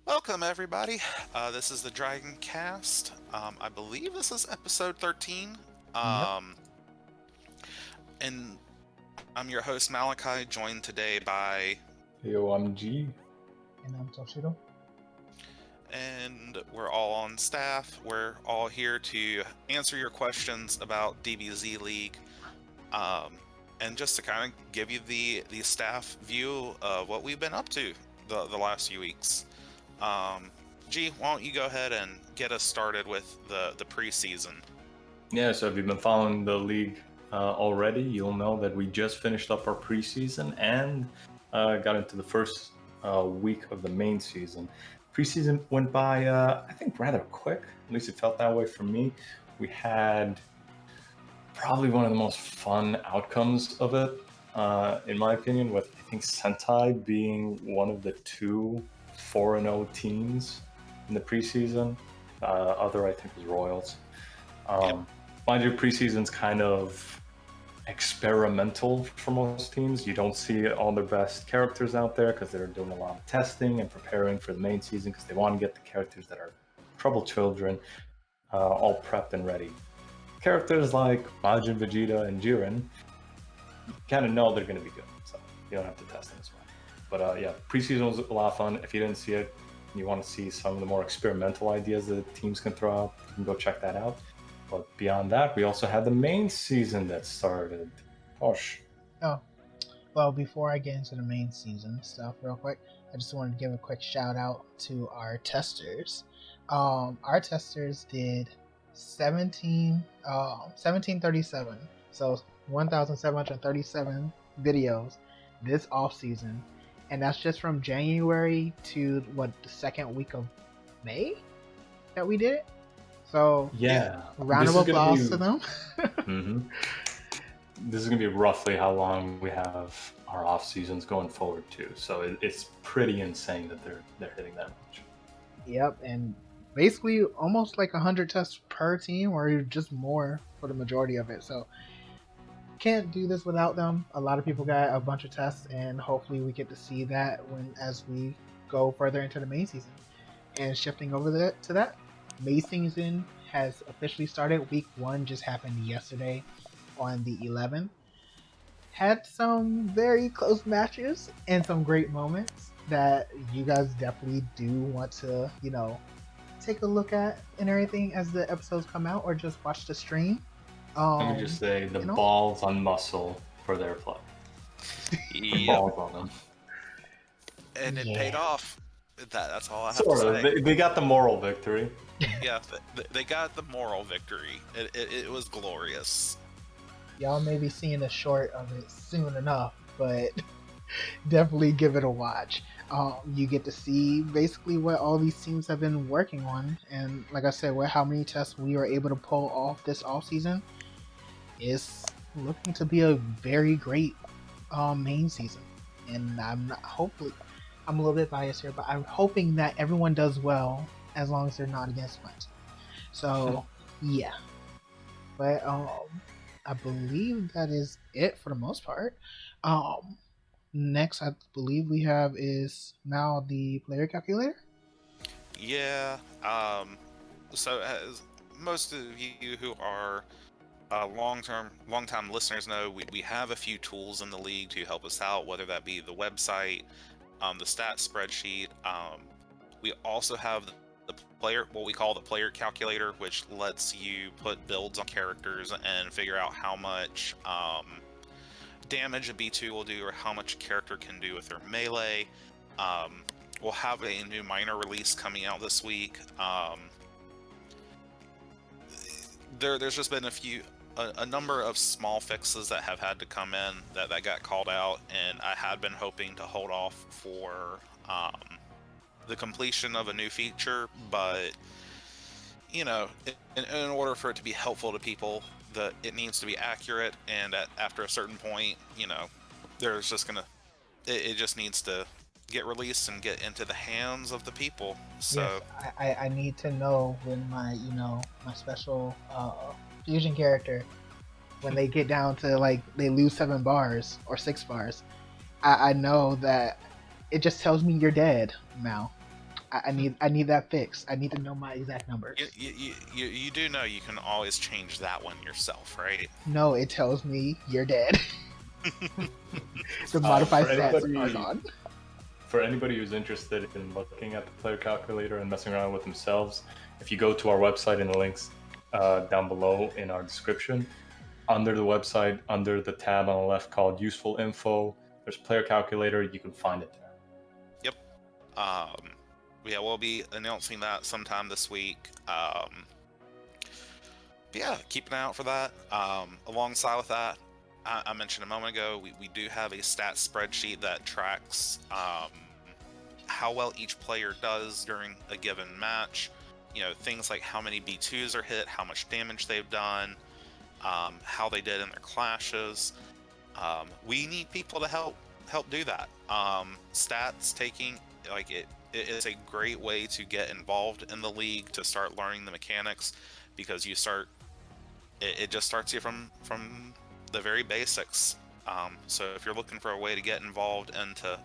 Welcome, everybody. This is the Dragon Cast. I believe this is episode 13. Yep. Um, and I'm your host, Malachi, joined today by, Yo, I'm G. And I'm Toshiro. and we're all on staff. We're all here to answer your questions about DBZ League. And just to kind of give you the staff view of what we've been up to the last few weeks. G, why don't you go ahead and get us started with the preseason? Yeah, so if you've been following the league already, you'll know that we just finished up our preseason and got into the first week of the main season. Preseason went by, I think, rather quick. At least it felt that way for me. We had probably one of the most fun outcomes of it, in my opinion, with I think Sentai being one of the two 4-0 teams in the preseason. Other, I think, was Royals. Yep. Mind you, preseason's kind of experimental for most teams. You don't see all their best characters out there because they're doing a lot of testing and preparing for the main season because they want to get the characters that are trouble children all prepped and ready. Characters like Majin, Vegeta, and Jiren, you kind of know they're going to be good, so you don't have to test them as well. But yeah, preseason was a lot of fun. If you didn't see it and you want to see some of the more experimental ideas that teams can throw out, you can go check that out. But beyond that, we also had the main season that started. Gosh. Oh, well, before I get into the main season stuff, real quick, I just wanted to give a quick shout out to our testers. Our testers did 1737, so 1,737 videos this off season, and that's just from January to the second week of May that we did it. So Yeah. round of applause to them. Mm-hmm. This is going to be roughly how long we have our off seasons going forward too. So it's pretty insane that they're hitting that much. Yep, and basically almost like 100 tests per team, or just more for the majority of it. So can't do this without them. A lot of people got a bunch of tests, and hopefully we get to see that as we go further into the main season. And shifting over to that, May season has officially started. Week 1 just happened yesterday on the 11th. Had some very close matches and some great moments that you guys definitely do want to, take a look at and everything as the episodes come out, or just watch the stream. Let me just say the balls on muscle for their play. Yep. Balls on them. And it paid off. That's all I have Sort to of. say. They got the moral victory. Yeah, they got the moral victory. It was glorious. Y'all may be seeing a short of it soon enough, but definitely give it a watch. You get to see basically what all these teams have been working on, and like I said, how many tests we were able to pull off this off season is looking to be a very great main season. And I'm a little bit biased here, but I'm hoping that everyone does well as long as they're not against my team. So yeah, but I believe that is it for the most part. Next, I believe we have is now the player calculator. Yeah. So as most of you who are long-time listeners know, we have a few tools in the league to help us out, whether that be the website, the stat spreadsheet. We also have the player, what we call the player calculator, which lets you put builds on characters and figure out how much damage a B2 will do, or how much a character can do with their melee. We'll have a new minor release coming out this week. There's just been a number of small fixes that have had to come in that got called out, and I had been hoping to hold off for the completion of a new feature, but in order for it to be helpful to people, it needs to be accurate, and after a certain point, there's just it just needs to get released and get into the hands of the people. So yes, I need to know when my my special fusion character, when they get down to like they lose 7 bars or 6 bars, I know that it just tells me you're dead now. I need that fix. I need to know my exact numbers. You do know you can always change that one yourself, right? No, it tells me you're dead. The modified stats are gone. For anybody who's interested in looking at the player calculator and messing around with themselves, if you go to our website in the links down below in our description, under the website, under the tab on the left called Useful Info, there's player calculator. You can find it there. Yep. Yeah, we'll be announcing that sometime this week. Yeah, keep an eye out for that. Alongside with that, I mentioned a moment ago, we do have a stat spreadsheet that tracks how well each player does during a given match. You know, things like how many B2s are hit, how much damage they've done, how they did in their clashes. We need people to help do that. Stats taking, like, it is a great way to get involved in the league, to start learning the mechanics, because you start, it just starts you from the very basics. So if you're looking for a way to get involved and to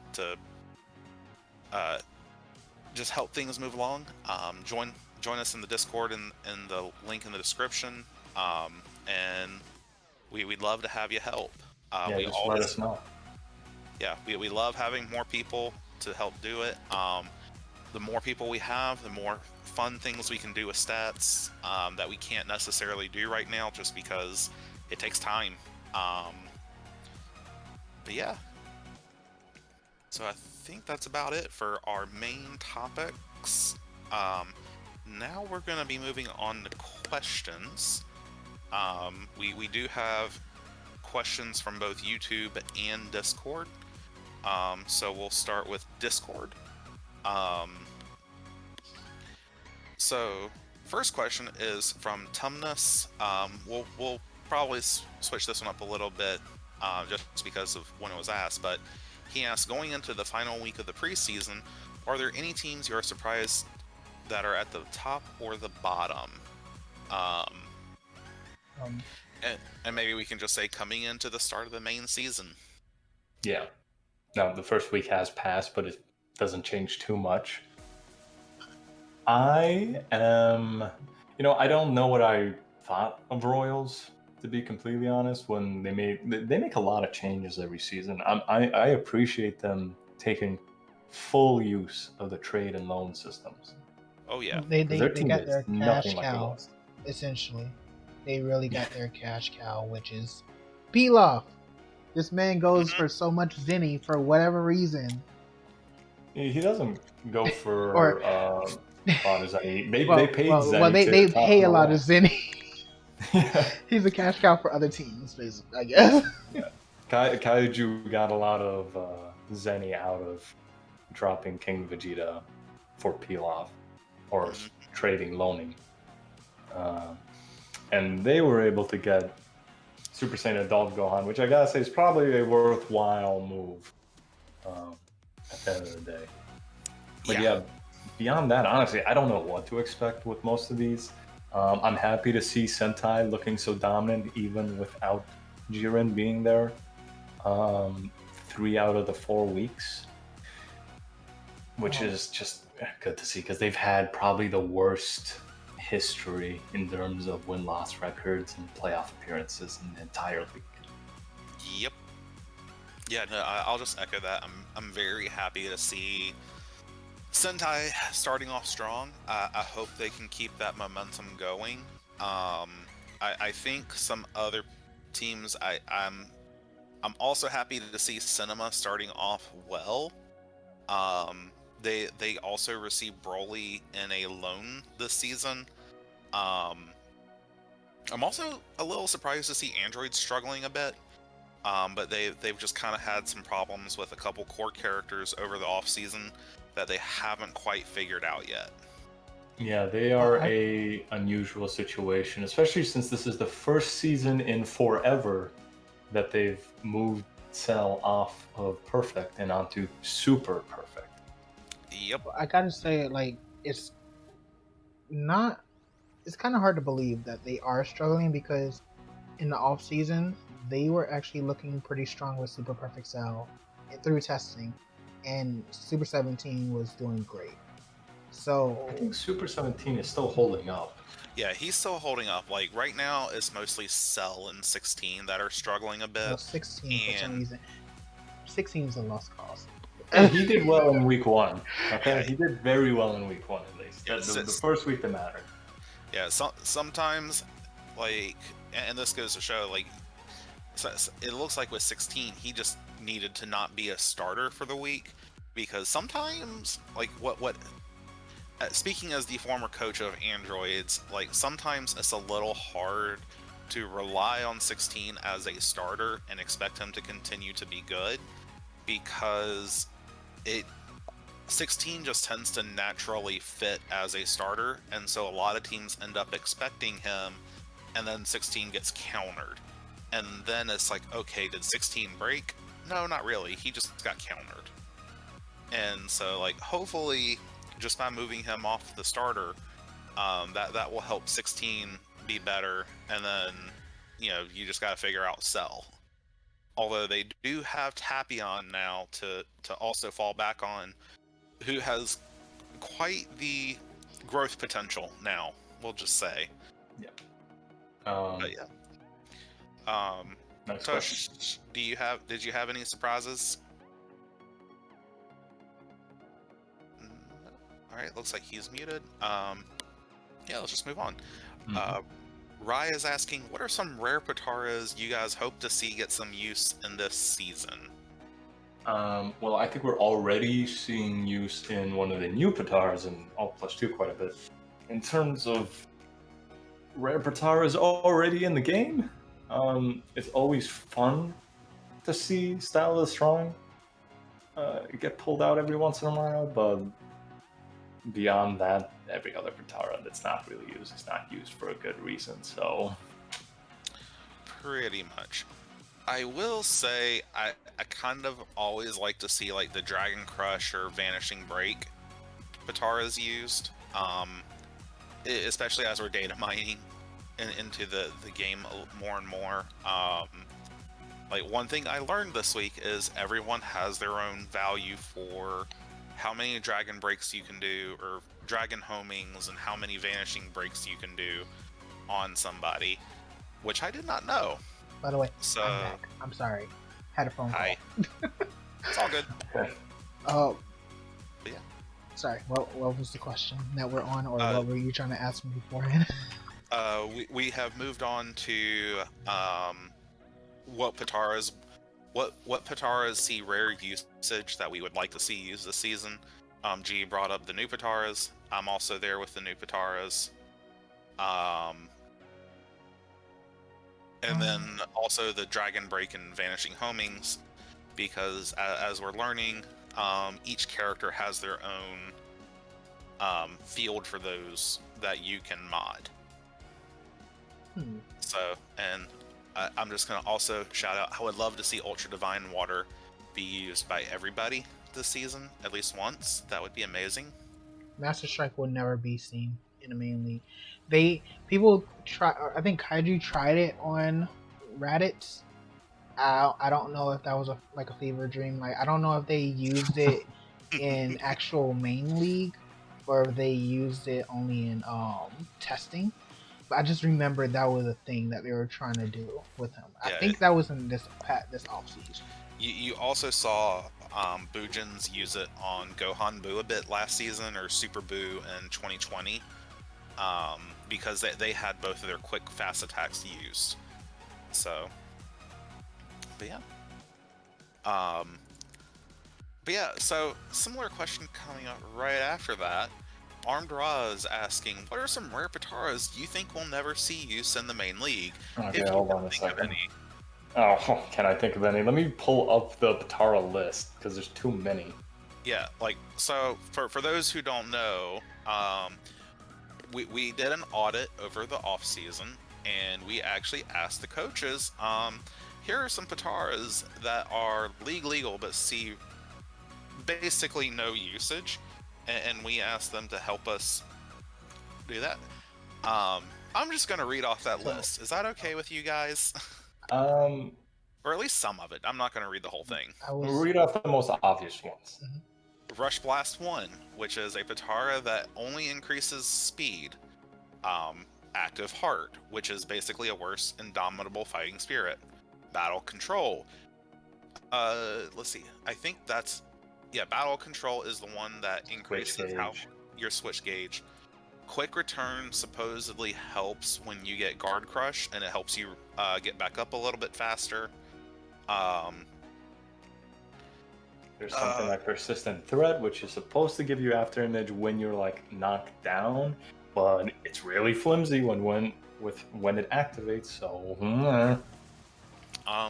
just help things move along, join us in the Discord in the link in the description, and we'd love to have you help. Let us know. Yeah, we love having more people to help do it. The more people we have, the more fun things we can do with stats that we can't necessarily do right now, just because it takes time. But yeah, so I think that's about it for our main topics. Now we're going to be moving on to questions. We do have questions from both YouTube and Discord. So we'll start with Discord. So first question is from Tumnus. We'll probably switch this one up a little bit just because of when it was asked, but he asks, going into the final week of the preseason, are there any teams you are surprised that are at the top or the bottom? And maybe we can just say coming into the start of the main season. Yeah. Now, the first week has passed, but it doesn't change too much. I don't know what I thought of Royals, to be completely honest. When they make a lot of changes every season. I appreciate them taking full use of the trade and loan systems. Oh yeah, they got their cash cow, essentially. They really got their cash cow, which is Pilaf. This man goes for so much Zenny for whatever reason. He doesn't go for or a lot of Zenny. They paid Zenny. Well, they pay a lot of Zenny. Yeah. He's a cash cow for other teams, basically, I guess. Yeah. Kaiju got a lot of Zenny out of dropping King Vegeta for Pilaf, or trading, loaning. And they were able to get Super Saiyan Adult Gohan, which I gotta say is probably a worthwhile move at the end of the day. But yeah, beyond that, honestly, I don't know what to expect with most of these. I'm happy to see Sentai looking so dominant even without Jiren being there 3 out of the 4 weeks, which is just good to see, because they've had probably the worst history in terms of win-loss records and playoff appearances in the entire league. Yep. Yeah, no, I'll just echo that. I'm very happy to see Sentai starting off strong. I hope they can keep that momentum going. I think some other teams, I'm also happy to see Cinema starting off well. They also received Broly in a loan this season. I'm also a little surprised to see Android struggling a bit. But they've just kind of had some problems with a couple core characters over the off season that they haven't quite figured out yet. Yeah, they are a unusual situation, especially since this is the first season in forever that they've moved Cell off of Perfect and onto Super Perfect. Yep. I gotta say, like, it's kind of hard to believe that they are struggling, because in the off season they were actually looking pretty strong with Super Perfect Cell through testing, and Super 17 was doing great. So I think Super 17 is still holding up. Yeah, he's still holding up. Like right now, it's mostly Cell and 16 that are struggling a bit. 16 for some And reason. 16 is a lost cause. He did well in week 1. Okay, Yeah, he did very well in week 1 at least. yeah, The first week that mattered. yeah. Sometimes, like, and this goes to show, like, it looks like with 16, he just needed to not be a starter for the week, because sometimes, like, speaking as the former coach of androids, like sometimes it's a little hard to rely on 16 as a starter and expect him to continue to be good, because it 16 just tends to naturally fit as a starter, and so a lot of teams end up expecting him, and then 16 gets countered, and then it's like, okay, did 16 break? No, not really, he just got countered. And so, like, hopefully just by moving him off the starter, that will help 16 be better, and then, you know, you just got to figure out Cell. Although they do have Tapion now to also fall back on, who has quite the growth potential now, we'll just say. Yeah. But yeah. Next Tush, question. did you have any surprises? Alright, looks like he's muted. Yeah, let's just move on. Rye is asking, what are some rare Pataras you guys hope to see get some use in this season? Well, I think we're already seeing use in one of the new Pataras in Alt+2 quite a bit. In terms of rare Pataras already in the game, it's always fun to see Style is Strong get pulled out every once in a while, but beyond that, every other Patara that's not really used is not used for a good reason, so... Pretty much. I will say, I kind of always like to see, like, the Dragon Crush or Vanishing Break Pataras used, especially as we're data mining into the game more and more. Like, one thing I learned this week is everyone has their own value for how many Dragon Breaks you can do, or Dragon Homings, and how many Vanishing Breaks you can do on somebody, which I did not know. By the way, So, I'm back. I'm sorry. Had a phone call. hi. It's all good. Okay. Oh. Yeah. Sorry, what was the question that we're on, or Uh, what were you trying to ask me beforehand? We have moved on to what Pataras see rare usage that we would like to see used this season. G brought up the new Pataras. I'm also there with the new Pataras. And then also the Dragon Break and Vanishing Homings, because as we're learning, each character has their own field for those that you can mod. So, and I'm just going to also shout out, I would love to see Ultra Divine Water be used by everybody this season, at least once. That would be amazing. Master Strike will never be seen in the main league. People try. I think Kaiju tried it on Raditz. I don't know if that was a fever dream. Like, I don't know if they used it in actual main league, or if they used it only in testing. But I just remember that was a thing that they were trying to do with him. I think that was in this offseason. You also saw Bujins use it on Gohan Buu a bit last season, or Super Buu in 2020, because they had both of their quick fast attacks used. So, but yeah, so similar question coming up right after that. Armed Ra is asking, what are some rare Pataras you think we'll never see use in the main league? Okay, hold on a second. Oh, can I think of any? Let me pull up the Patara list, because there's too many. Yeah, like, so for those who don't know, we did an audit over the off season, and we actually asked the coaches, here are some Pataras that are legal but see basically no usage, and we asked them to help us do that. I'm just gonna read off that list. Is that okay with you guys? Or at least some of it. I'm not gonna read the whole thing. We'll read off the most obvious ones. Rush Blast 1, which is a Patara that only increases speed. Active Heart, which is basically a worse indomitable fighting spirit. Battle Control. Let's see. I think that's... Yeah, Battle Control is the one that increases how your switch gauge. Quick Return supposedly helps when you get Guard Crush, and it helps you get back up a little bit faster. There's something like Persistent Threat, which is supposed to give you after image when you're like knocked down, but it's really flimsy when it activates. So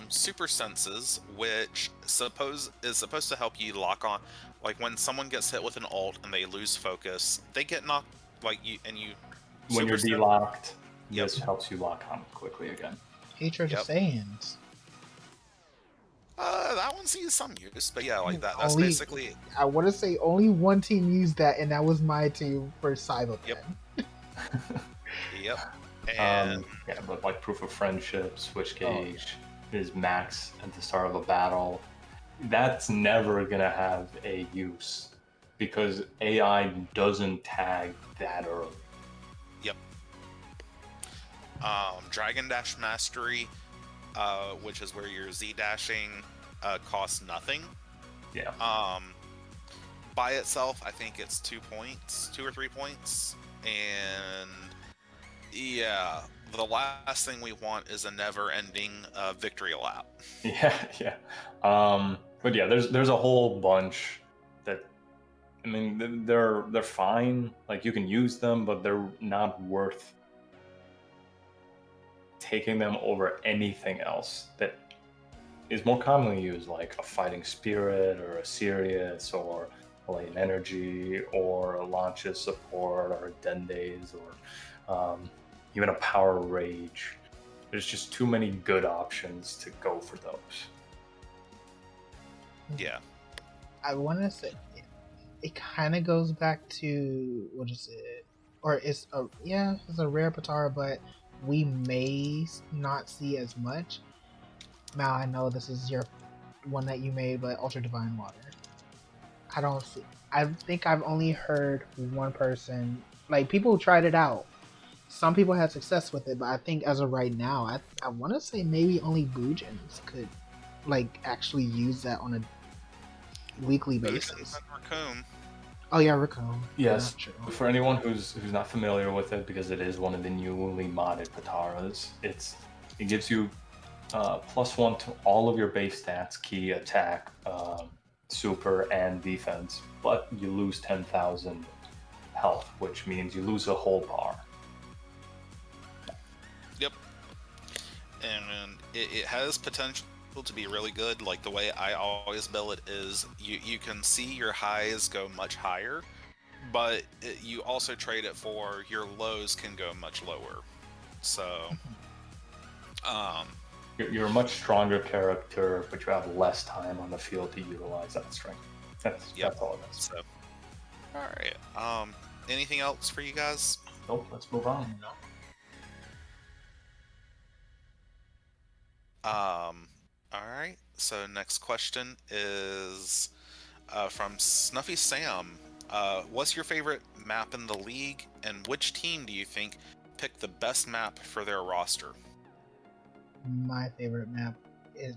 Super Senses, which is supposed to help you lock on, like when someone gets hit with an ult and they lose focus, they get knocked when you're de-locked, Yep. this helps you lock on quickly again. Hatred of Saiyans. That one sees some use, but yeah, like that. That's Only- basically. I want to say only one team used that, and that was my team for Cyberpen. Yep. And Yeah, but like Proof of Friendship, Switch Gauge is max at the start of a battle. That's never gonna have a use because AI doesn't tag that early. Yep. Dragon Dash Mastery, which is where your Z dashing costs nothing. Yeah. By itself, I think it's 2 or 3 points, and yeah, the last thing we want is a never-ending victory lap. Yeah. But yeah, there's a whole bunch that, I mean, they're fine. Like you can use them, but they're not worth taking them over anything else that is more commonly used, like a Fighting Spirit or a Sirius or a Lane Energy or a Launches support or a Dendays or even a Power Rage. There's just too many good options to go for those. Yeah. I want to say it kind of goes back to what is it, or it's a rare Patara, but we may not see as much. Now I know this is your one that you made, but Ultra Divine Water. I think I've only heard one person, like people tried it out. Some people had success with it, but I think as of right now, I want to say maybe only Boojins could like actually use that on a weekly basis. Raccoon. Oh yeah, Raccoon. Yes. Yeah, For anyone who's not familiar with it, because it is one of the newly modded Pataras, it gives you +1 to all of your base stats, key, attack, super, and defense, but you lose 10,000 health, which means you lose a whole bar. Yep. And it has potential to be really good. Like the way I always build it is you can see your highs go much higher, but you also trade it for your lows can go much lower. So You're a much stronger character, but you have less time on the field to utilize that strength. That's all it is. So, all right. Anything else for you guys? Nope. Let's move on. All right. So next question is from Snuffy Sam. What's your favorite map in the league, and which team do you think picked the best map for their roster? My favorite map is,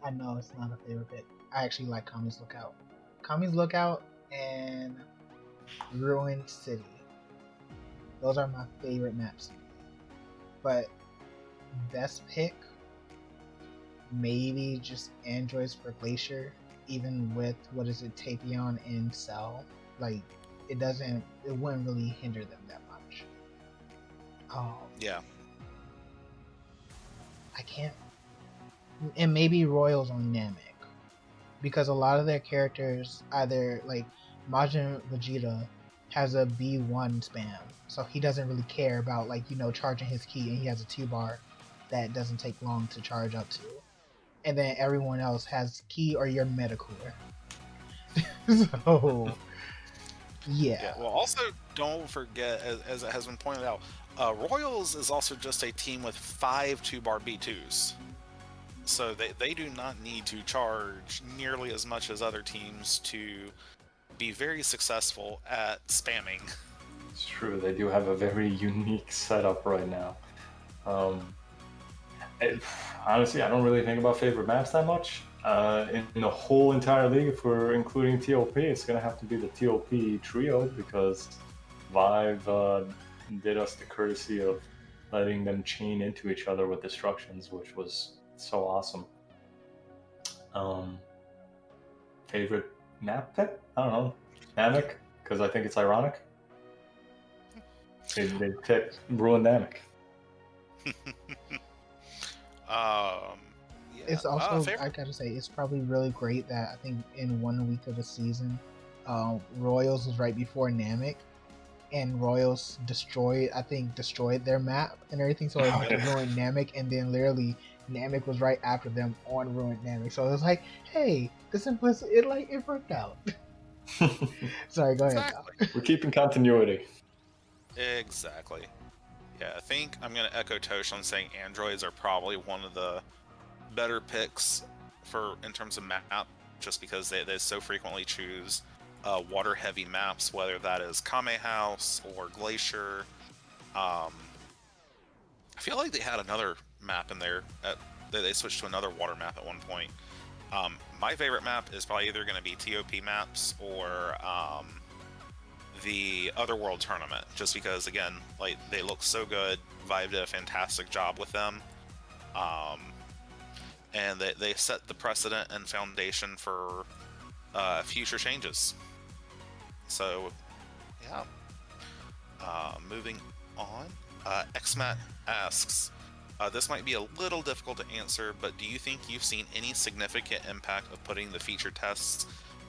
I know it's not a favorite pick. I actually like Kami's Lookout. Kami's Lookout and Ruined City. Those are my favorite maps. But best pick, maybe just Androids for Glacier, even with Tapion and Cell. Like it wouldn't really hinder them that much. Yeah. I can't, and maybe Royals on Namek, because a lot of their characters, either like Majin Vegeta has a B1 spam, so he doesn't really care about charging his key, and he has a 2-bar that doesn't take long to charge up to, and then everyone else has key or your Metacooler. So yeah. Well, also don't forget, as it has been pointed out, Royals is also just a team with 5 2-bar B2s. So they do not need to charge nearly as much as other teams to be very successful at spamming. It's true. They do have a very unique setup right now. Um, it, Honestly, I don't really think about favorite maps that much. In the whole entire league, if we're including TOP, it's gonna have to be the TOP trio because Vive did us the courtesy of letting them chain into each other with destructions, which was so awesome. Um, Favorite map pick? I don't know. Namek, because I think it's ironic. They picked Ruin Namek. Yeah. It's also, I Favorite? gotta say, it's probably really great that I think in 1 week of the season, Royals was right before Namek, and Royals destroyed their map and everything, so it Oh, went to yeah. ruin Namek, and then literally Namek was right after them on ruined Namek. So it was like, hey, the simplicity, it worked out. Sorry, go ahead, Kyle. Exactly. We're keeping continuity. Exactly. Yeah, I think I'm gonna echo Tosh on saying androids are probably one of the better picks for in terms of map, just because they so frequently choose water heavy maps, whether that is Kame House or Glacier. Um, I feel like they had another map in there. They switched to another water map at one point. My favorite map is probably either going to be TOP maps or the Otherworld tournament, just because again, like they look so good. Vive did a fantastic job with them. Um, and they set the precedent and foundation for future changes. So, yeah. Moving on, XMAT asks, this might be a little difficult to answer, but do you think you've seen any significant impact of putting the feature tests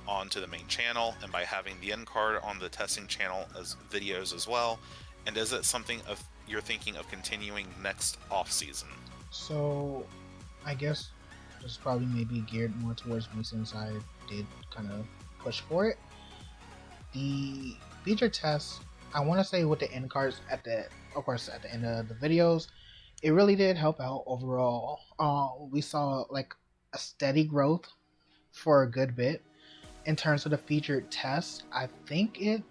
onto the main channel and by having the end card on the testing channel as videos as well? And is it something of you're thinking of continuing next off season? So, I guess this is probably maybe geared more towards me since I did kind of push for it. The feature test, I want to say with the end cards of course, at the end of the videos, it really did help out overall. We saw like a steady growth for a good bit in terms of the featured test. I think it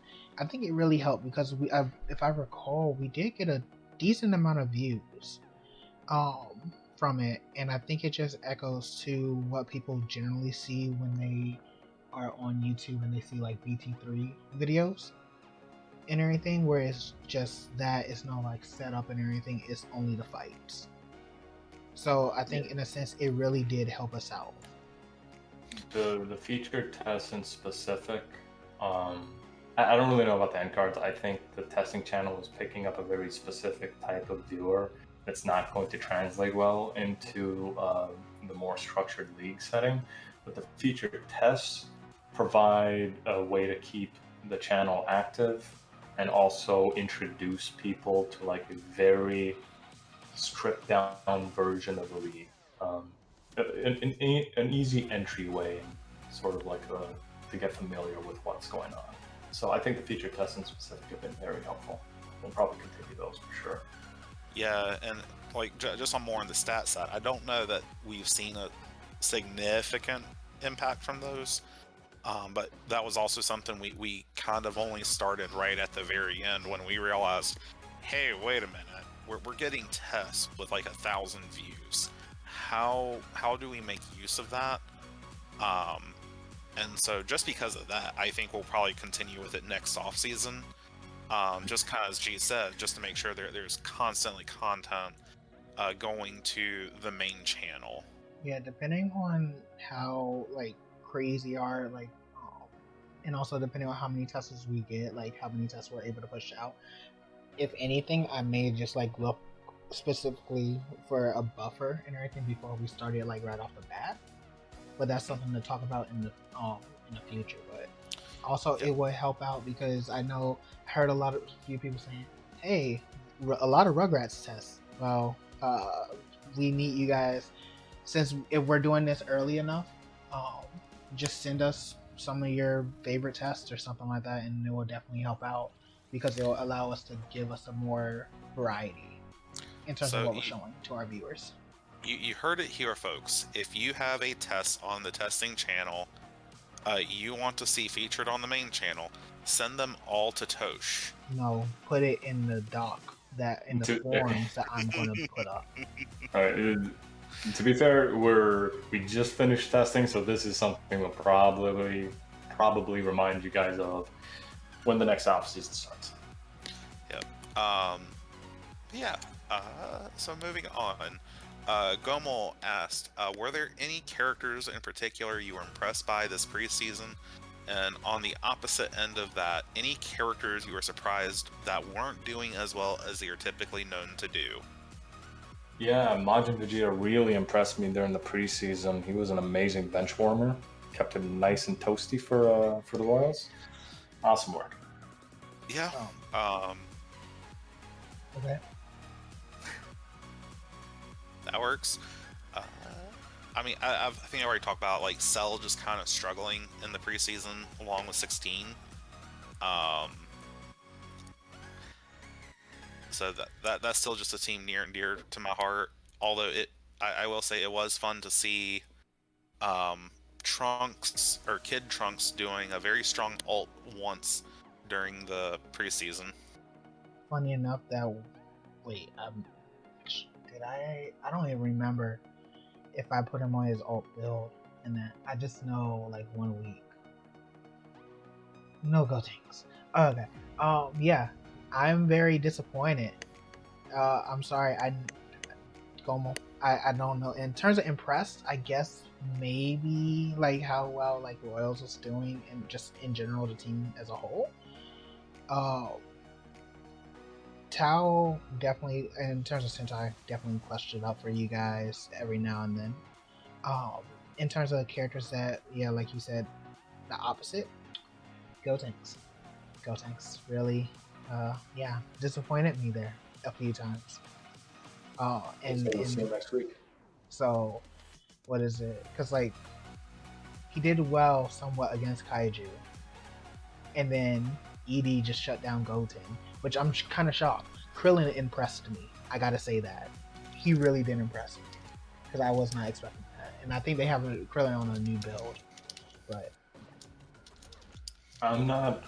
really helped because if I recall, we did get a decent amount of views from it, and I think it just echoes to what people generally see when they are on YouTube and they see like BT3 videos and everything, where it's just that it's not like set up and everything, it's only the fights. So I think in a sense it really did help us out. The featured tests in specific, I don't really know about the end cards. I think the testing channel is picking up a very specific type of viewer that's not going to translate well into the more structured league setting. But the featured tests provide a way to keep the channel active and also introduce people to like a very stripped down version of a league. An easy entryway and sort of like to get familiar with what's going on. So I think the feature tests in specific have been very helpful. We'll probably continue those for sure. Yeah, and like just on more on the stat side, I don't know that we've seen a significant impact from those. But that was also something we kind of only started right at the very end when we realized, hey, wait a minute, we're getting tests with like 1,000 views. How do we make use of that? And so just because of that, I think we'll probably continue with it next off season. Just kind of as G said, just to make sure there's constantly content going to the main channel. Yeah, depending on how like crazy are like, and also depending on how many tests we get, like how many tests we're able to push out. If anything, I may just like look specifically for a buffer and everything before we started like right off the bat. But that's something to talk about in the future. But also, Yeah. it would help out because I know I heard a few people saying, "Hey, a lot of Rugrats tests." Well, we need you guys since if we're doing this early enough. Um, just send us some of your favorite tests or something like that, and it will definitely help out because it will allow us to give us a more variety in terms of So what we're showing to our viewers. you heard it here, folks. If you have a test on the testing channel, you want to see featured on the main channel, send them all to Tosh. No, put it in the doc in the To- forums that I'm going to put up. To be fair, we just finished testing, so this is something we'll probably remind you guys of when the next off season starts. Yep. Yeah. So moving on. Gomel asked, were there any characters in particular you were impressed by this preseason? And on the opposite end of that, any characters you were surprised that weren't doing as well as they are typically known to do? Yeah, Majin Vegeta really impressed me during the preseason. He was an amazing bench warmer. Kept him nice and toasty for the Royals. Awesome work. Yeah. Okay. That works. I mean, I think I already talked about like Cell just kind of struggling in the preseason along with 16. So that's still just a team near and dear to my heart. Although I will say it was fun to see Trunks or Kid Trunks doing a very strong ult once during the preseason. Funny enough that wait, did I don't even remember if I put him on his alt build and that. I just know like 1 week. No go tanks. Okay. Yeah. I'm very disappointed. I'm sorry, Gomo. I don't know. In terms of impressed, I guess maybe like how well like Royals was doing and just in general the team as a whole. Tao definitely, in terms of Sentai, definitely clutched it up for you guys every now and then. In terms of the characters that, yeah, like you said, the opposite, Go Tanks. Go Tanks really, yeah, disappointed me there a few times. And See you next week. so, what is it? Because like he did well somewhat against Kaiju, and then ED just shut down Goten, which I'm kind of shocked. Krillin impressed me. I gotta say that he really did impress me because I was not expecting that, and I think they have Krillin on a new build, but I'm not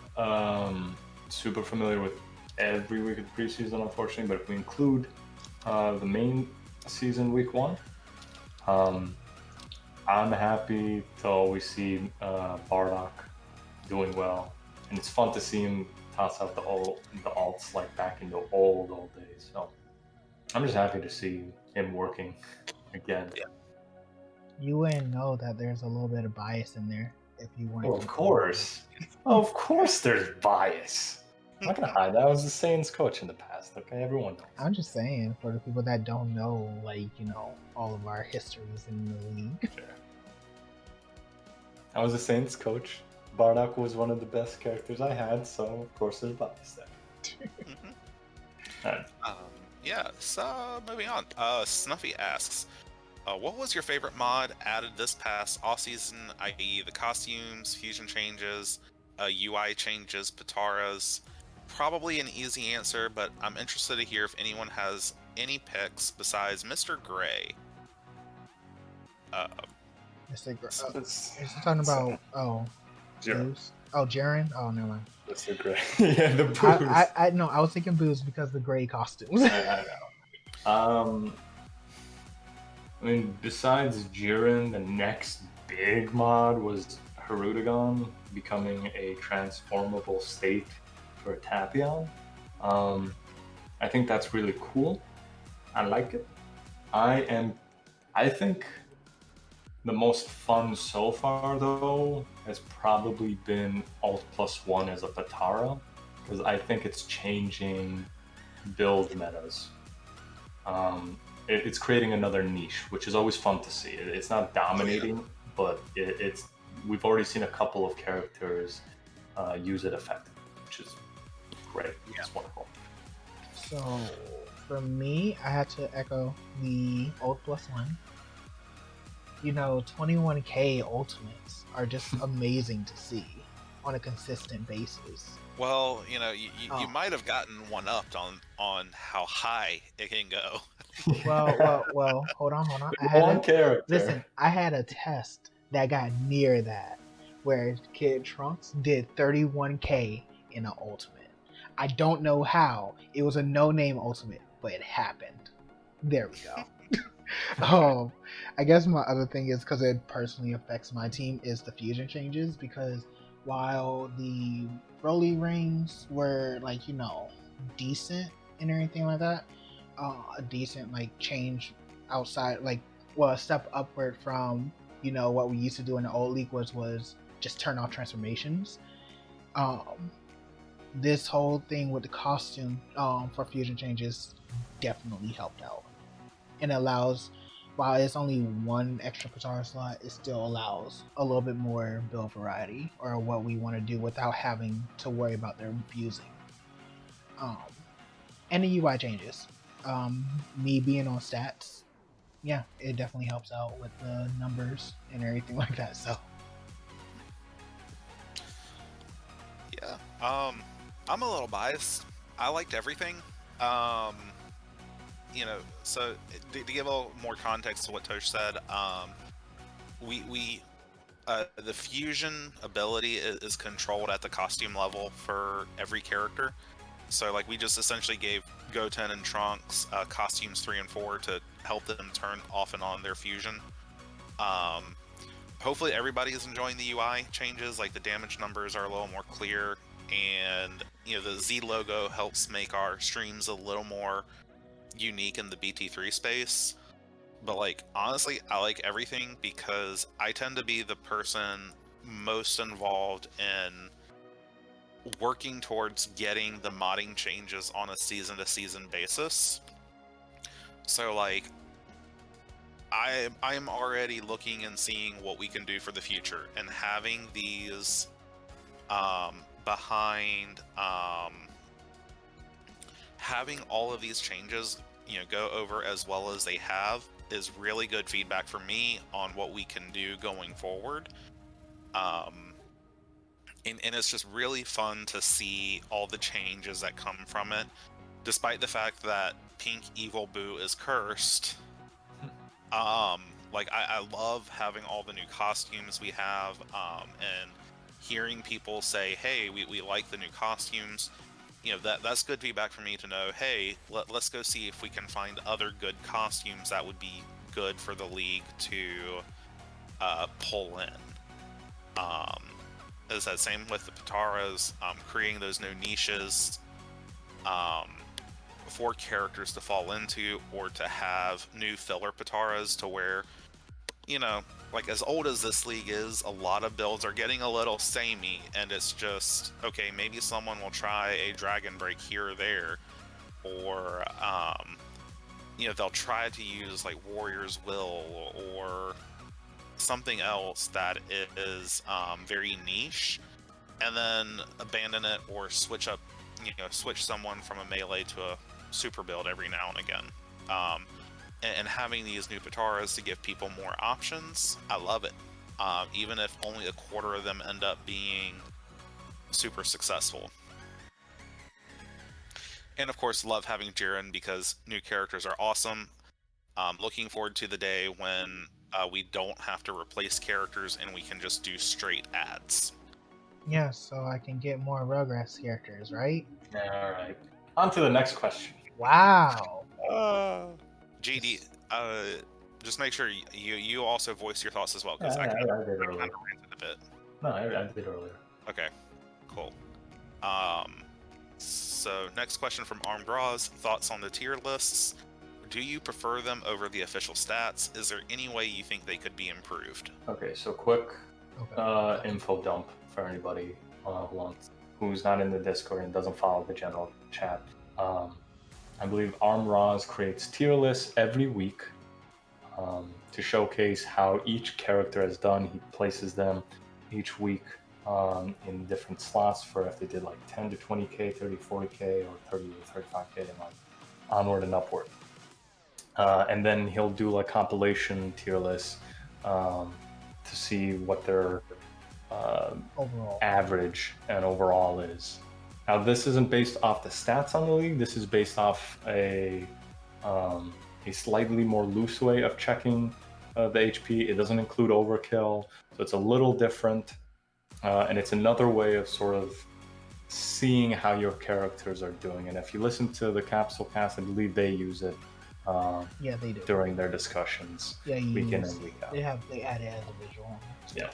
super familiar with every week of the preseason, unfortunately, but if we include the main season week 1, I'm happy to always see Bardock doing well, and it's fun to see him toss out the alts like back in the old days. So I'm just happy to see him working again. Yeah. you wouldn't know that there's a little bit of bias in there if you weren't. Well, of course, there's bias. I'm not gonna hide that. I was the Saiyans coach in the past. Okay, everyone knows. I'm just saying for the people that don't know, like all of our histories in the league. Sure. I was the Saints coach. Bardock was one of the best characters I had, so of course there's bias there. Alright. Yeah, so moving on. Snuffy asks, what was your favorite mod added this past off-season, i.e. the costumes, fusion changes, UI changes, Pataras? Probably an easy answer, but I'm interested to hear if anyone has any picks besides Mr. Gray. Mr. You're talking about Jiren. Booze? Oh, Jiren? Oh, never mind. Mr. Gray. Yeah, the booze. I no, I was thinking Booze because the gray costumes. I know. I mean, besides Jiren, the next big mod was Hirudegan becoming a transformable state for Tapion. I think that's really cool. I like it. I think the most fun so far, though, has probably been Alt +1 as a Patara, because I think it's changing build metas. It's creating another niche, which is always fun to see. It's not dominating, but we've already seen a couple of characters use it effectively, which is great. Yeah. It's wonderful. So, for me, I had to echo the Alt +1. 21k ultimates are just amazing to see on a consistent basis. Well, you might have gotten one upped on how high it can go. Well, hold on. One character. Listen, I had a test that got near that, where Kid Trunks did 31k in an ultimate. I don't know how. It was a no-name ultimate, but it happened. There we go. I guess my other thing is because it personally affects my team is the fusion changes, because while the Broly rings were like, decent and everything like that, a decent like change outside, like, well, a step upward from what we used to do in the old league was just turn off transformations. This whole thing with the costume for fusion changes definitely helped out, and allows, while it's only one extra Katara slot, it still allows a little bit more build variety or what we want to do without having to worry about them fusing. And the UI changes. Me being on stats, yeah, it definitely helps out with the numbers and everything like that. So Yeah. I'm a little biased. I liked everything. So to give a little more context to what Tosh said, the fusion ability is controlled at the costume level for every character. So like we just essentially gave Goten and Trunks costumes 3 and 4 to help them turn off and on their fusion. Hopefully everybody is enjoying the UI changes. Like the damage numbers are a little more clear, and the Z logo helps make our streams a little more unique in the BT3 space. But like honestly, I like everything because I tend to be the person most involved in working towards getting the modding changes on a season to season basis. So like I'm already looking and seeing what we can do for the future, and having these behind having all of these changes go over as well as they have is really good feedback for me on what we can do going forward. And it's just really fun to see all the changes that come from it, despite the fact that Pink Evil Boo is cursed. Like I love having all the new costumes we have, and hearing people say, hey, we like the new costumes. That's good feedback for me to know, hey, let's go see if we can find other good costumes that would be good for the league to pull in. Is that same with the Pataras, creating those new niches for characters to fall into, or to have new filler Pataras to where, like as old as this league is, a lot of builds are getting a little samey, and it's just, okay, maybe someone will try a Dragon Break here or there, or, they'll try to use like Warrior's Will or something else that is very niche, and then abandon it or switch up, switch someone from a melee to a super build every now and again. And having these new Pataras to give people more options, I love it. Even if only a quarter of them end up being super successful. And of course, love having Jiren because new characters are awesome. Looking forward to the day when we don't have to replace characters and we can just do straight ads. yeah, so I can get more Rugrats characters, right? All right. On to the next question. Wow. GD, just make sure you also voice your thoughts as well, because I did earlier. ranted a bit. No, I did earlier. Okay, cool. So next question from Armed Raws: thoughts on the tier lists? Do you prefer them over the official stats? Is there any way you think they could be improved? Okay, so quick info dump for anybody who's not in the Discord and doesn't follow the general chat. I believe Arm Roz creates tier lists every week to showcase how each character has done. He places them each week in different slots for if they did like 10 to 20k, 30, 40k, or 30 to 35k, and like onward and upward. And then he'll do like compilation tier lists to see what their Overall average and overall is. Now, this isn't based off the stats on the league. This is based off a slightly more loose way of checking the HP. It doesn't include overkill, so it's a little different. and it's another way of sort of seeing how your characters are doing. And if you listen to the Capsule Cast, I believe they use it Yeah, they do. during their discussions, Yeah, week in and week out. they add it as a visual. Yeah,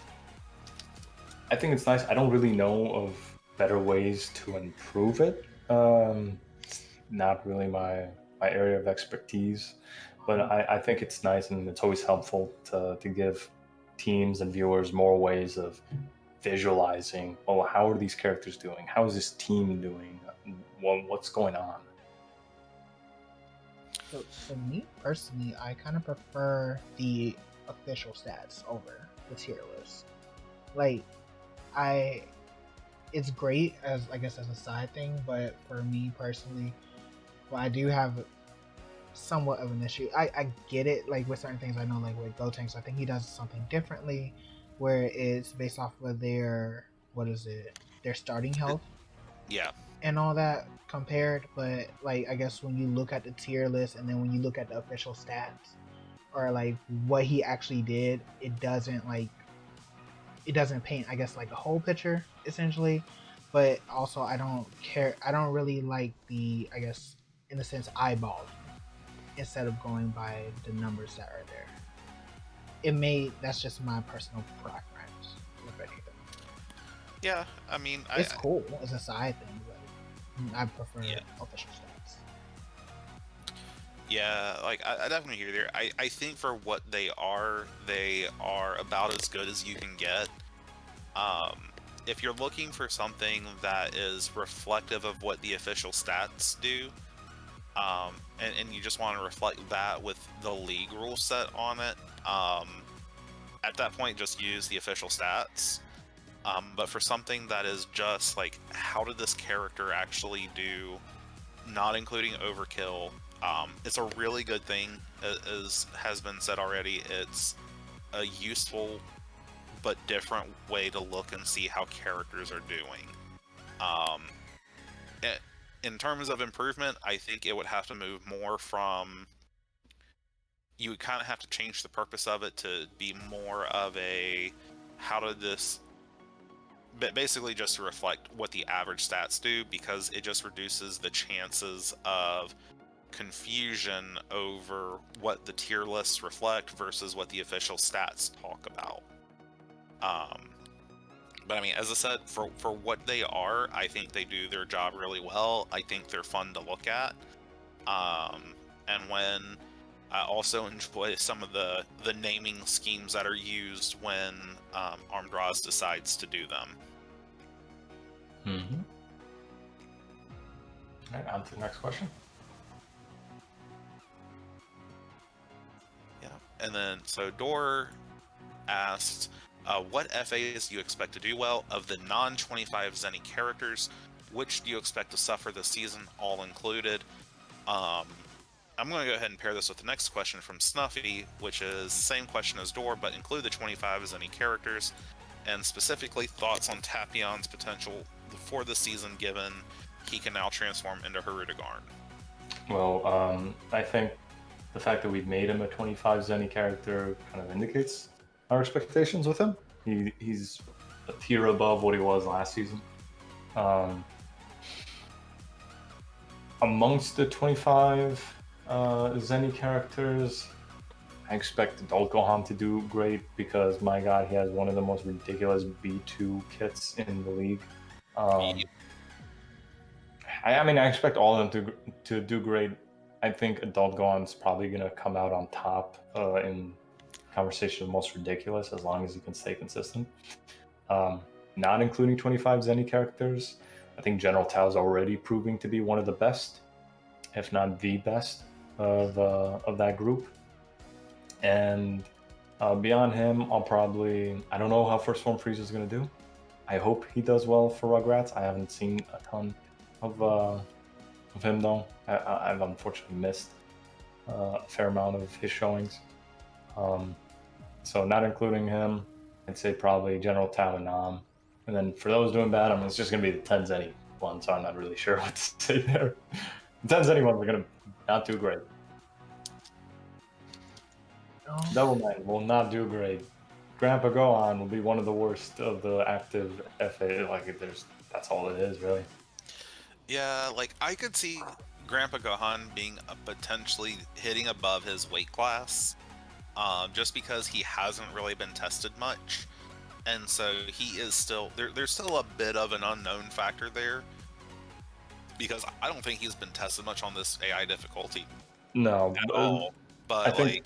I think it's nice. I don't really know of better ways to improve it. It's not really my area of expertise, but I think it's nice, and it's always helpful to give teams and viewers more ways of visualizing. Oh, how are these characters doing? How is this team doing? What's going on? So me personally, I kind of prefer the official stats over the tier list. Like, it's great as I guess as a side thing, but for me personally, well, I do have somewhat of an issue. I get it, like with certain things. I know, like with Gotenks, I think he does something differently, where it's based off of their their starting health, Yeah. and all that compared. But like, I guess when you look at the tier list and then when you look at the official stats or like what he actually did, it doesn't paint, I guess, like a whole picture essentially. But also, I don't really like the, I guess, in a sense, eyeball instead of going by the numbers that are there. That's just my personal preference, if anything. Yeah, I mean, It's cool as a side thing, but I prefer official stats. Yeah, like I definitely hear you there. I think for what they are about as good as you can get. If you're looking for something that is reflective of what the official stats do, and you just want to reflect that with the league rule set on it, at that point just use the official stats. But for something that is just like, how did this character actually do, not including overkill, it's a really good thing, as has been said already. It's a useful but different way to look and see how characters are doing. In terms of improvement, I think it would have to move more from, you would kind of have to change the purpose of it to be more of a, how did this, basically just to reflect what the average stats do, because it just reduces the chances of confusion over what the tier lists reflect versus what the official stats talk about. But I mean, as I said, for what they are, I think they do their job really well. I think they're fun to look at. And when I also enjoy some of the naming schemes that are used when Armed Roz decides to do them. Mm-hmm. All right, on to the next question. Yeah, and then so Dor asked, what FAs do you expect to do well? Of the non-25 Zenny characters, which do you expect to suffer this season, all included? I'm going to go ahead and pair this with the next question from Snuffy, which is same question as Dor, but include the 25 Zenny characters, and specifically thoughts on Tapion's potential for the season, given he can now transform into Hirudegarn. Well, I think the fact that we've made him a 25 Zenny character kind of indicates our expectations with him. He's a tier above what he was last season. Amongst the 25 Zenny characters, I expect Adult Gohan to do great because, my god, he has one of the most ridiculous B2 kits in the league. I mean, I expect all of them to do great. I think Adult Gohan's probably going to come out on top in conversation of most ridiculous, as long as he can stay consistent. Not including 25 Zenny characters, I think General Tao's already proving to be one of the best, if not the best, of that group. And beyond him, I don't know how First Form Frieza is going to do. I hope he does well for Rugrats. I haven't seen a ton of him though. I've unfortunately missed a fair amount of his showings. So not including him, I'd say probably General Tao and Nam. And then for those doing bad, I mean, it's just going to be the 10 Zenny one, so I'm not really sure what to say there. The 10 Zenny ones are going to not do great. Double Man will not do great. Grandpa Gohan will be one of the worst of the active FA. Like, that's all it is, really. Yeah, like I could see Grandpa Gohan being potentially hitting above his weight class, just because he hasn't really been tested much, and so he is still there's still a bit of an unknown factor there because I don't think he's been tested much on this AI difficulty No, at all. I But think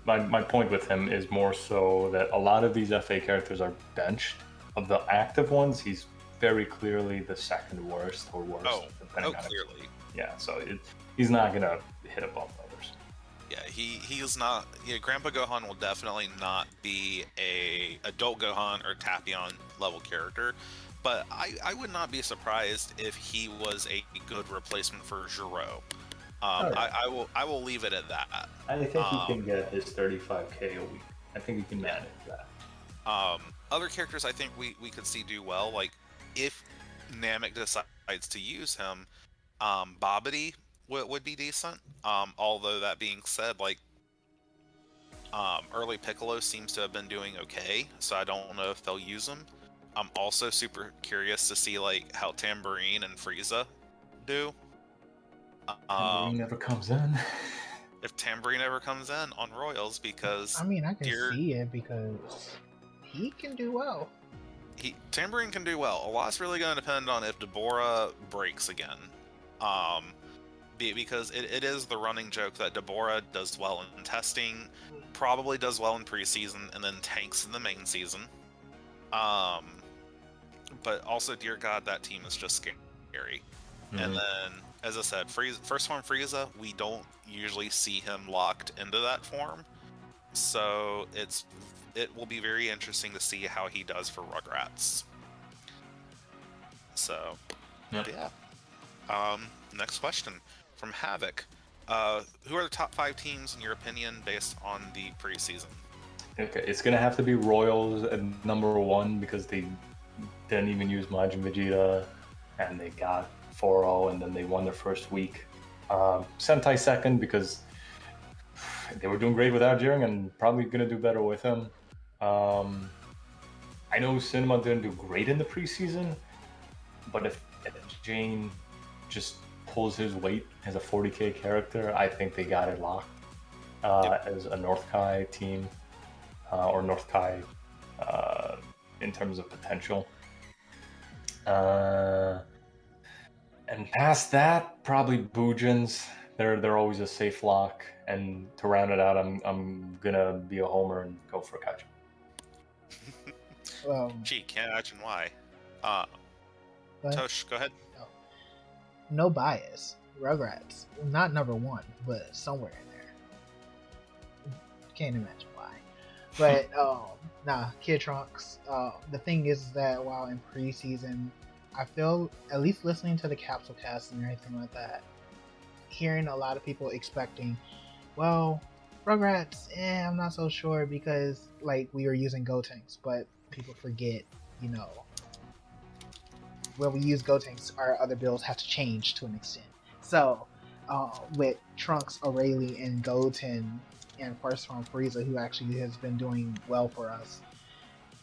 like, my point with him is more so that a lot of these FA characters are benched. Of the active ones, he's very clearly the second worst or worst, oh, depending on clearly, yeah. So he's not gonna hit above others. yeah, he's not. Yeah, Grandpa Gohan will definitely not be a adult Gohan or Tapion level character, but I would not be surprised if he was a good replacement for Zero. Oh, yeah. I will leave it at that. I think he can get his 35K a week. I think he can manage that. Other characters I think we could see do well, like if Namek decides to use him, Babidi would be decent. Although that being said, like early Piccolo seems to have been doing okay, so I don't know if they'll use him. I'm also super curious to see like how Tambourine and Frieza do. He never comes in. If Tambourine ever comes in on Royals, because I mean, I can see it because he can do well. Tambourine can do well. A lot's really going to depend on if Deborah breaks again. Because it is the running joke that Deborah does well in testing, probably does well in preseason, and then tanks in the main season. But also, dear God, that team is just scary. Mm-hmm. And then, as I said, first form Frieza, we don't usually see him locked into that form. So it will be very interesting to see how he does for Rugrats. So, yeah. Next question from Havoc. Who are the top 5 teams in your opinion based on the preseason? Okay, it's gonna have to be Royals at number 1 because they didn't even use Majin Vegeta, and they got 4-0, and then they won their first week. Sentai second because they were doing great without Jiren and probably gonna do better with him. I know Cinema didn't do great in the preseason, but if Jane just pulls his weight as a 40K character, I think they got it locked as a North Kai team, or North Kai in terms of potential. And past that, probably Boojins. They're always a safe lock. And to round it out, I'm gonna be a homer and go for Kaiju. Gee, can't imagine why. Tosh, go ahead. No bias. Rugrats, not number 1, but somewhere in there. Can't imagine why. But Kid Trunks. The thing is that while in preseason, I feel, at least listening to the capsule cast and everything like that, hearing a lot of people expecting, well, Rugrats, I'm not so sure because like we were using Gotenks, but people forget, when we use Gotenks, our other builds have to change to an extent. So, with Trunks, Aurelie, and Goten, and first form Frieza, who actually has been doing well for us,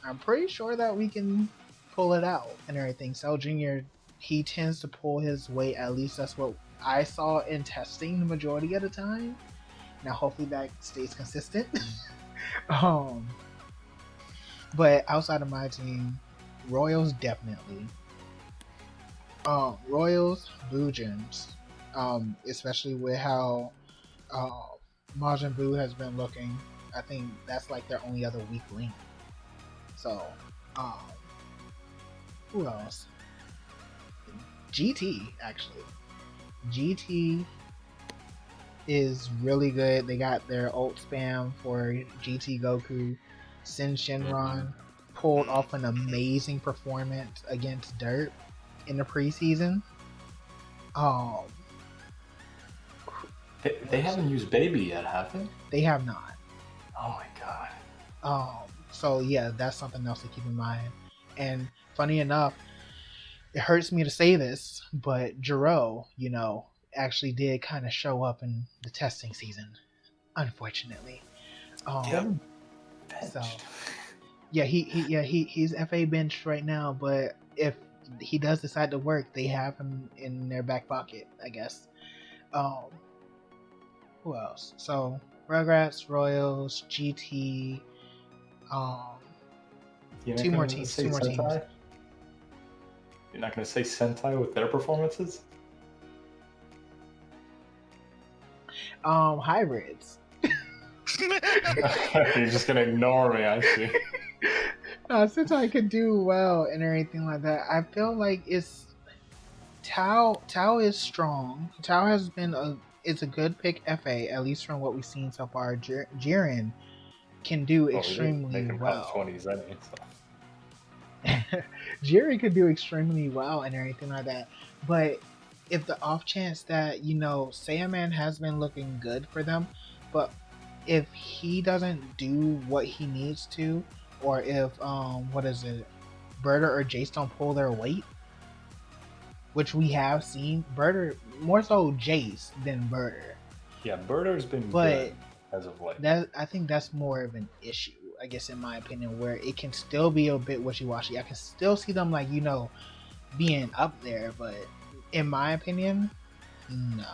I'm pretty sure that we can pull it out and everything. Cell Jr., he tends to pull his weight, at least that's what I saw in testing the majority of the time. Now, hopefully that stays consistent. But outside of my team, Royals definitely. Royals, Boojins, especially with how Majin Buu has been looking. I think that's like their only other weak link. So, who else? GT, actually. GT is really good. They got their ult spam for GT Goku. Sin Shenron pulled off an amazing performance against Dirt in the preseason. They haven't used Baby yet, have they? They have not. Oh my god. So yeah, that's something else to keep in mind. And funny enough, it hurts me to say this, but Jiro, actually did kind of show up in the testing season, unfortunately. So he's FA benched right now, but if he does decide to work, they have him in their back pocket, I guess. Who else? So Rugrats, Royals, GT, two more teams. You're not going to say Sentai with their performances? Hybrids. You're just going to ignore me, I see. Sentai could do well and everything like that. I feel like it's Tao is strong. Tao has been it's a good pick FA, at least from what we've seen so far. Jiren can do extremely well. 20s, I mean, so. Jiren could do extremely well and everything like that. But if the off chance that, Saiyaman has been looking good for them, but if he doesn't do what he needs to, or if Berta or Jace don't pull their weight, which we have seen, Berta more so Jace than Berta. Yeah, Berta's been good as of late. I think that's more of an issue, I guess, in my opinion, where it can still be a bit wishy-washy. I can still see them being up there, but in my opinion, no,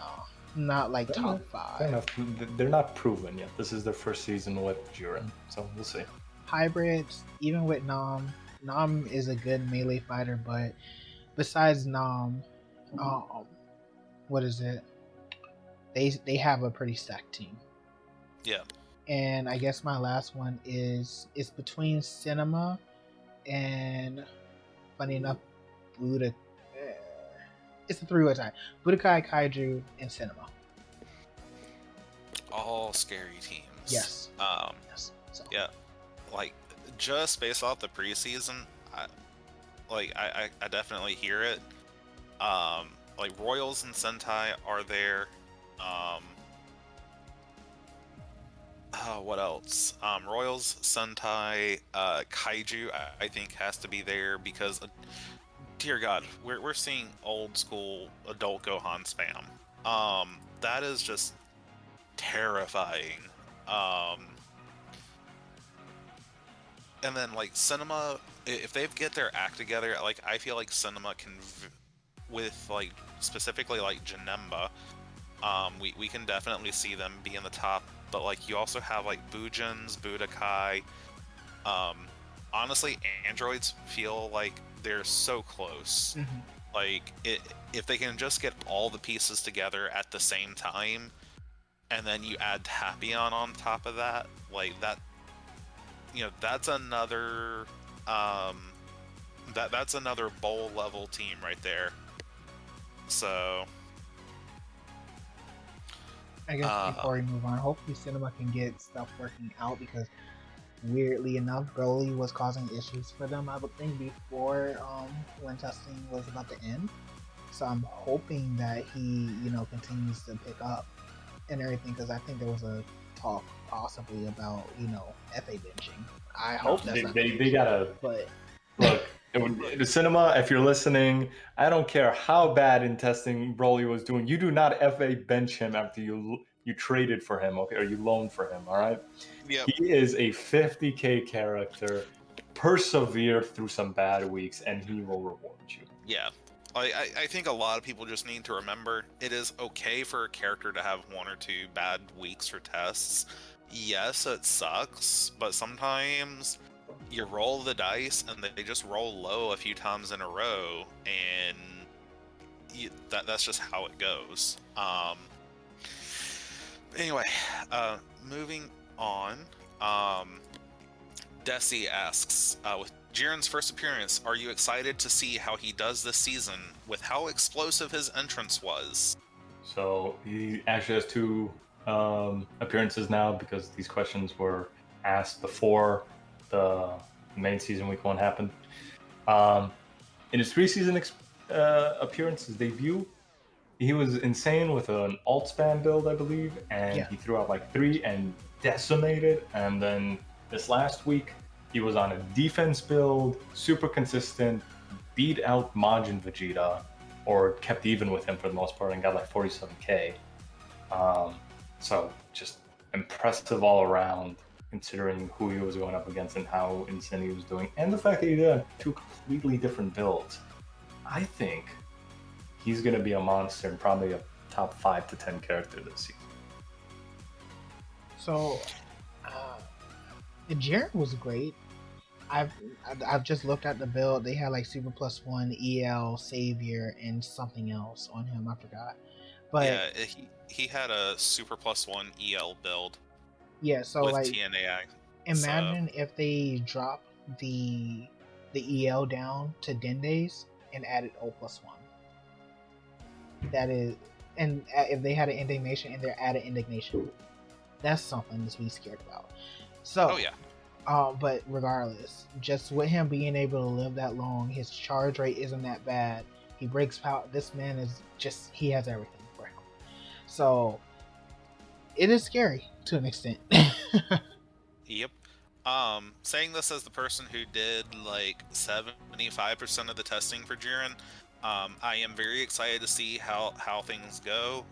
not like top 5. They're not proven yet. This is their first season with Jiren, so we'll see. Hybrids, even with Nam is a good melee fighter, but besides Nam, they have a pretty stacked team. Yeah. And I guess my last one is between Cinema and, funny enough, Budokai. It's a 3-way tie. Budokai, Kaiju, and Cinema. All scary teams. Yes. Yes. So. Yeah. Just based off the preseason, I definitely hear it. Royals and Sentai are there. What else? Royals, Sentai, Kaiju, I think has to be there because, dear God, we're seeing old school adult Gohan spam. That is just terrifying. And then Cinema, if they get their act together, I feel like Cinema can, with specifically Janemba, we can definitely see them be in the top. But you also have Bujins, Budokai. Honestly, androids feel like they're so close. Mm-hmm. If they can just get all the pieces together at the same time, and then you add Tapion on top of that, that. That's another that's another bowl level team right there. So I guess before we move on, hopefully Cinema can get stuff working out, because weirdly enough, Broly was causing issues for them, I would think, before when testing was about to end. So I'm hoping that he, continues to pick up and everything, because I think there was a talk possibly about, FA benching. I hope that's not they gotta. But look, the Cinema, if you're listening, I don't care how bad in testing Broly was doing. You do not FA bench him after you traded for him, okay, or you loaned for him. All right. Yep. He is a 50K character. Persevere through some bad weeks, and he will reward you. Yeah. I think a lot of people just need to remember it is okay for a character to have 1 or 2 bad weeks or tests. Yes, it sucks, but sometimes you roll the dice and they just roll low a few times in a row, and that's just how it goes. Anyway, moving on. Desi asks, with Jiren's first appearance, are you excited to see how he does this season with how explosive his entrance was? So he actually has 2 appearances now, because these questions were asked before the main season week 1 happened. In his preseason appearance, his debut, he was insane with an alt spam build, I believe, and he threw out 3 and decimated. And then this last week, he was on a defense build, super consistent, beat out Majin Vegeta, or kept even with him for the most part, and got 47K. So just impressive all around. considering who he was going up against and how insane he was doing, and the fact that he did two completely different builds. I think he's going to be a monster and probably a top 5 to 10 character this season. So, Jiren was great. I've just looked at the build. They had like Super +1, EL, Savior, and something else on him. I forgot. But yeah, he had a Super +1 EL build. Yeah, so with like TNAI. imagine if they drop the EL down to Dende's and added O+1. That is, and if they had an indignation and they're added indignation, that's something to be scared about. So, oh yeah. But regardless, just with him being able to live that long, his charge rate isn't that bad. He breaks power. This man is just, he has everything for him. So, it is scary to an extent. Yep. Saying this as the person who did like 75% of the testing for Jiren, I am very excited to see how things go.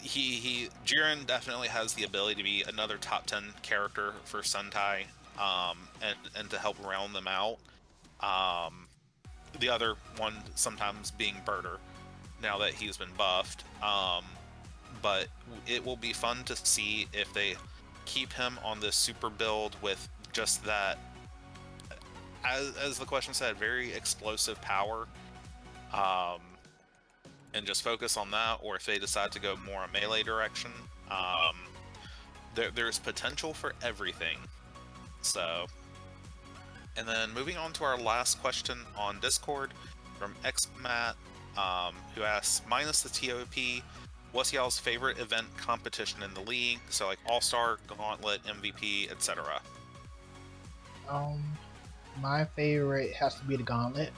Jiren definitely has the ability to be another top 10 character for Sentai, and to help round them out. The other one sometimes being Birder, now that he's been buffed. But it will be fun to see if they keep him on this super build with just that, as the question said, very explosive power, and just focus on that, or if they decide to go more a melee direction. There's potential for everything. So, and then moving on to our last question on Discord from XMatt, who asks, minus the TOP, what's y'all's favorite event competition in the league? So like All-Star, Gauntlet, MVP, etc. My favorite has to be the Gauntlet,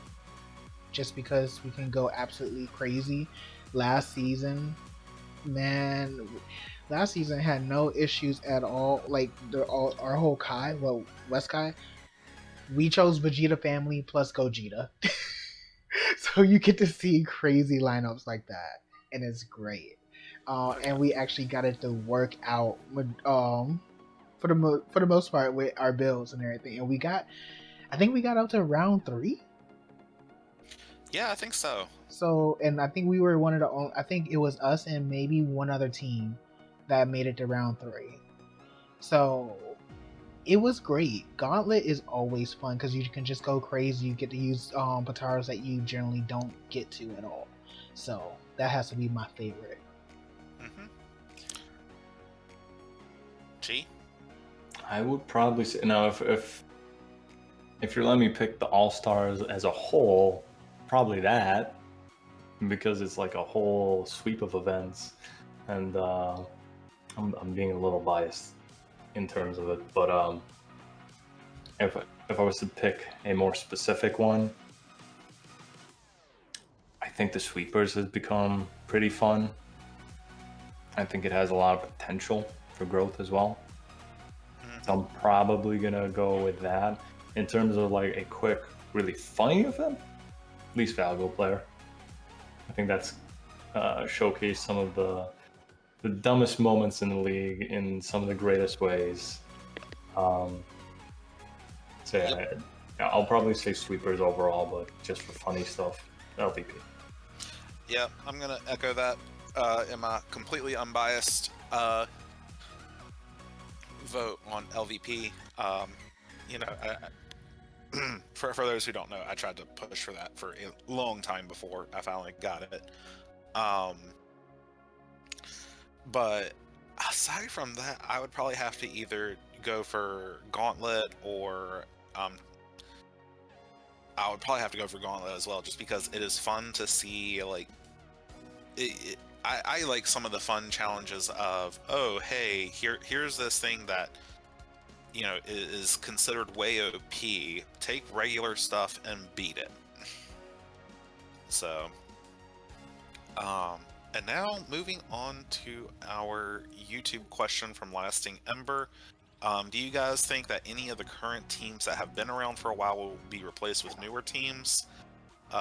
just because we can go absolutely crazy. Last season had no issues at all. Like our whole Kai, well, West Kai, we chose Vegeta family plus Gogeta. So you get to see crazy lineups like that, and it's great. And we actually got it to work out for the most part with our builds and everything. And I think we got up to round 3. Yeah, I think so. So, and I think we were one of the only, I think it was us and maybe one other team that made it to round 3. So it was great. Gauntlet is always fun because you can just go crazy. You get to use Pataros that you generally don't get to at all. So that has to be my favorite. G? I would probably say, now if you're letting me pick the All-Stars as a whole, probably that, because it's like a whole sweep of events, and I'm being a little biased in terms of it, but if I was to pick a more specific one, I think the Sweepers has become pretty fun. I think it has a lot of potential for growth as well. So I'm probably gonna go with that. In terms of like a quick, really funny event, least valuable player. I think that's showcased some of the dumbest moments in the league in some of the greatest ways. So yeah, I'll probably say Sweepers overall, but just for funny stuff, LVP. Yeah, I'm gonna echo that in my completely unbiased vote on LVP. You know, for those who don't know, I tried to push for that for a long time before I finally got it. But aside from that, I would probably have to either go for Gauntlet or I would probably have to go for Gauntlet as well, just because it is fun to see. Like, I like some of the fun challenges of, oh hey, here's this thing that, you know, is considered way OP. Take regular stuff and beat it. So, and now moving on to our YouTube question from Lasting Ember. Do you guys think that any of the current teams that have been around for a while will be replaced with newer teams?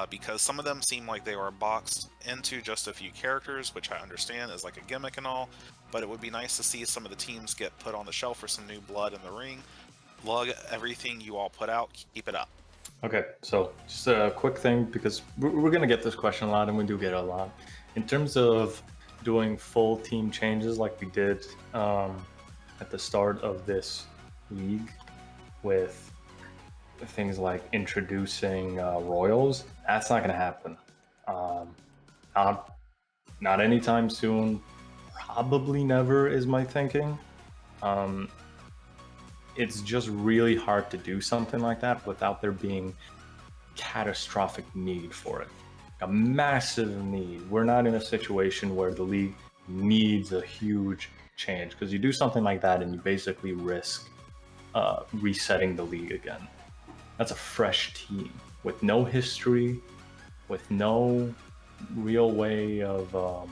because some of them seem like they were boxed into just a few characters, which I understand is like a gimmick and all, but it would be nice to see some of the teams get put on the shelf for some new blood in the ring. Lug everything you all put out, keep it up. Okay, so just a quick thing, because we're going to get this question a lot, and we do get it a lot. In terms of doing full team changes like we did at the start of this league with things like introducing royals, that's not going to happen. Not anytime soon. Probably never is my thinking. It's just really hard to do something like that without there being catastrophic need for it. A massive need. We're not in a situation where the league needs a huge change, because you do something like that and you basically risk resetting the league again. That's a fresh team with no history, with no real way of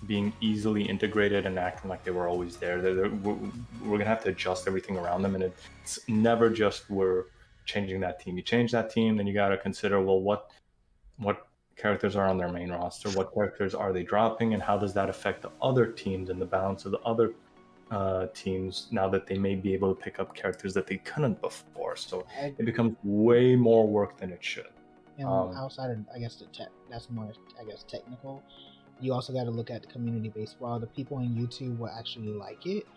being easily integrated and acting like they were always there. We're gonna have to adjust everything around them, and it's never just we're changing that team. You change that team, then you got to consider, well, what characters are on their main roster, what characters are they dropping, and how does that affect the other teams and the balance of the other teams now that they may be able to pick up characters that they couldn't before. So it becomes way more work than it should. And outside of, I guess, the tech, that's more, I guess, technical. You also got to look at the community base. While the people on YouTube will actually like it,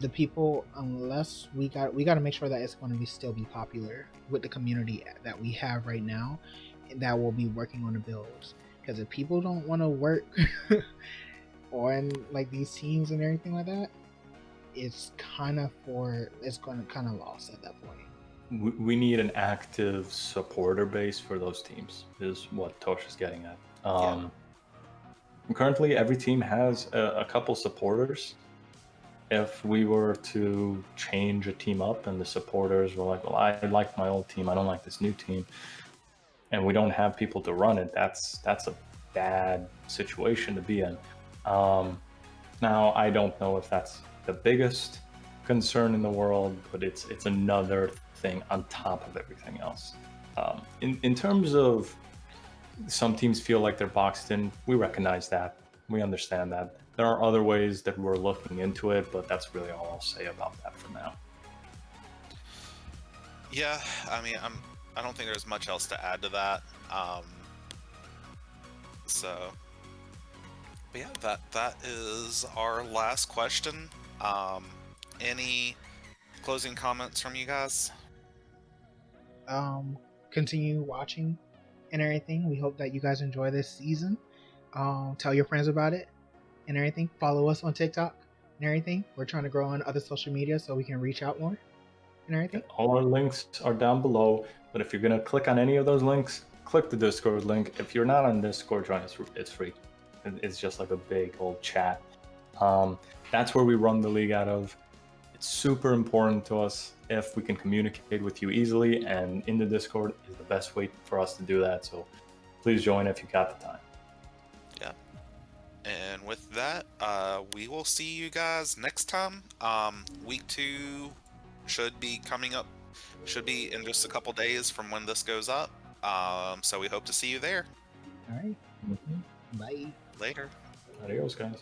the people, unless we got to make sure that it's going to be still be popular with the community that we have right now, that will be working on the builds. Because if people don't want to work on like these teams and everything like that, it's going to kind of lost at that point. We need an active supporter base for those teams, is what Tosh is getting at. Currently, every team has a couple supporters. If we were to change a team up and the supporters were like, well, I like my old team, I don't like this new team, and we don't have people to run it, that's a bad situation to be in. Now, I don't know if that's the biggest concern in the world, but it's another thing on top of everything else. In terms of some teams feel like they're boxed in, we recognize that. We understand that. There are other ways that we're looking into it, but that's really all I'll say about that for now. Yeah, I mean, I don't think there's much else to add to that. But yeah, that is our last question. Any closing comments from you guys? Continue watching and everything. We hope that you guys enjoy this season. Tell your friends about it and everything. Follow us on TikTok and everything. We're trying to grow on other social media so we can reach out more and everything. All our links are down below, but if you're going to click on any of those links, click the Discord link. If you're not on Discord, join us. It's free. It's just like a big old chat. That's where we run the league out of. It's super important to us. If we can communicate with you easily, and in the Discord is the best way for us to do that. So please join if you got the time. Yeah. And with that, we will see you guys next time. Week 2 should be coming up. Should be in just a couple days from when this goes up. So we hope to see you there. All right. Bye. Later. Adios, guys.